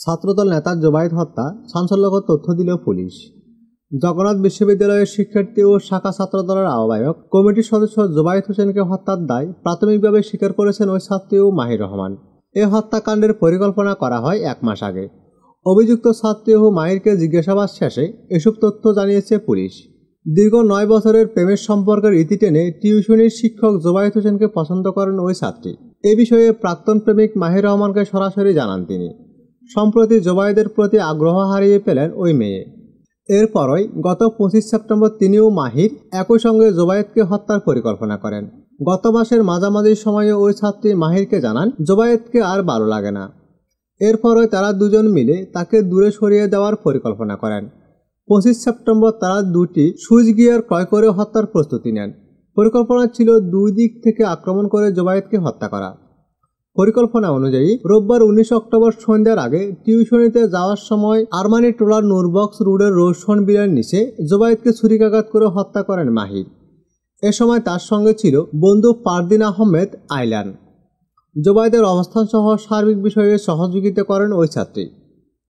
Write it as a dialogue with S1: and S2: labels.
S1: ছাত্রদল নেতা জোবায়েদ হত্যা চাঞ্চল্যকর তথ্য দিল পুলিশ। জগন্নাথ বিশ্ববিদ্যালয়ের শিক্ষার্থী ও শাখা ছাত্রদলের আহ্বায়ক কমিটির সদস্য জোবায়েদ হোসেনকে হত্যার দায় প্রাথমিকভাবে স্বীকার করেছেন ওই ছাত্রী ও মাহির রহমান। এ হত্যাকাণ্ডের পরিকল্পনা করা হয় 1 মাস আগে। অভিযুক্ত ছাত্রী ও মাহিরকে জিজ্ঞাসাবাদ শেষে এসব তথ্য জানিয়েছে পুলিশ। দীর্ঘ 9 বছরের প্রেমের সম্পর্কের ইতি টেনে টিউশনির শিক্ষক জোবায়েদ হোসেনকে পছন্দ করেন ওই ছাত্রী। এ বিষয়ে প্রাক্তন প্রেমিক মাহির রহমানকে সরাসরি জানান তিনি। সম্প্রতি জোবায়েদের প্রতি আগ্রহ হারিয়ে ফেলেন ওই মেয়ে। এরপরই গত 25 সেপ্টেম্বর তিনি ও মাহির একই সঙ্গে জোবায়েদকে হত্যার পরিকল্পনা করেন। গত মাসের মাঝামাঝি সময়ে ওই ছাত্রী মাহিরকে জানান জোবায়েদকে আর ভালো লাগে না। এরপরই তারা দুজন মিলে তাকে দূরে সরিয়ে দেওয়ার পরিকল্পনা করেন। 25 সেপ্টেম্বর তারা 2টি সুইচ গিয়ার ক্রয় করে হত্যার প্রস্তুতি নেন। পরিকল্পনা ছিল 2 দিক থেকে আক্রমণ করে জোবায়েদকে হত্যা করা। পরিকল্পনা অনুযায়ী রোববার 19 অক্টোবর সন্ধ্যার আগে টিউশনিতে যাওয়ার সময় আরমানি টোলার নূরবক্স রোডের রোশন বিলের নিচে জোবায়েদকে ছুরিকাঘাত করে হত্যা করেন মাহির। এ সময় তার সঙ্গে ছিল বন্ধু পারদিন আহমেদ আইলান। জোবায়েদের অবস্থান সহ সার্বিক বিষয়ে সহযোগিতা করেন ওই ছাত্রী।